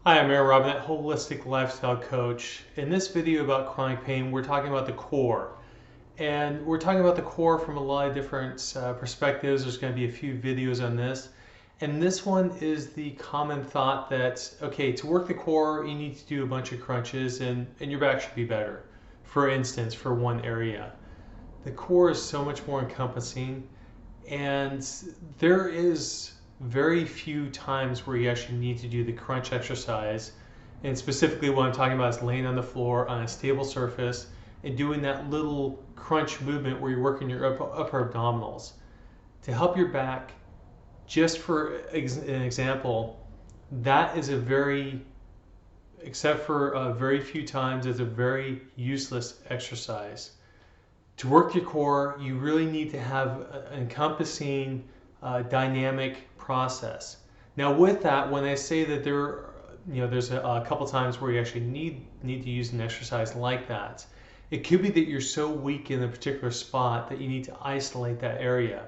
Hi, I'm Aaron Robin, Holistic Lifestyle Coach. In this video about chronic pain, we're talking about the core. And we're talking about the core from a lot of different perspectives. There's going to be a few videos on this. And this one is the common thought that, okay, to work the core, you need to do a bunch of crunches and your back should be better. For instance, for one area. The core is so much more encompassing, and there is very few times where you actually need to do the crunch exercise. And specifically what I'm talking about is laying on the floor on a stable surface and doing that little crunch movement where you're working your upper abdominals. To help your back, just for an example, that is a very, except for very few times, is a very useless exercise. To work your core, you really need to have an encompassing, dynamic process. Now, with that, when I say that there's a couple times where you actually need to use an exercise like that, it could be that you're so weak in a particular spot that you need to isolate that area.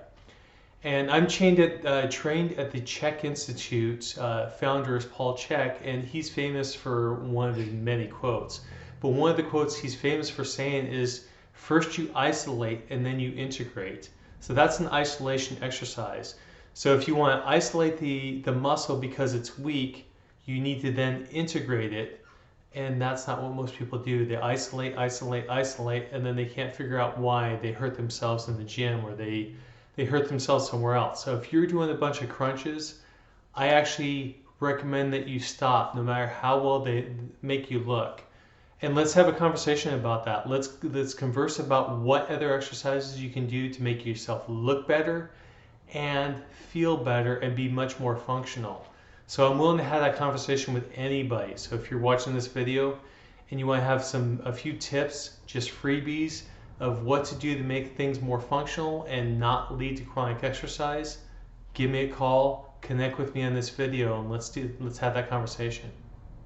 And I'm trained at the Chek Institute. Founder is Paul Chek, and he's famous for one of his many quotes. But one of the quotes he's famous for saying is, first you isolate and then you integrate. So that's an isolation exercise. So if you want to isolate the muscle because it's weak, you need to then integrate it. And that's not what most people do. They isolate, isolate, isolate, and then they can't figure out why they hurt themselves in the gym or they hurt themselves somewhere else. So if you're doing a bunch of crunches, I actually recommend that you stop no matter how well they make you look. And let's have a conversation about that. Let's converse about what other exercises you can do to make yourself look better and feel better and be much more functional. So I'm willing to have that conversation with anybody. So if you're watching this video and you want to have a few tips, just freebies of what to do to make things more functional and not lead to chronic exercise, give me a call, connect with me on this video, and let's have that conversation.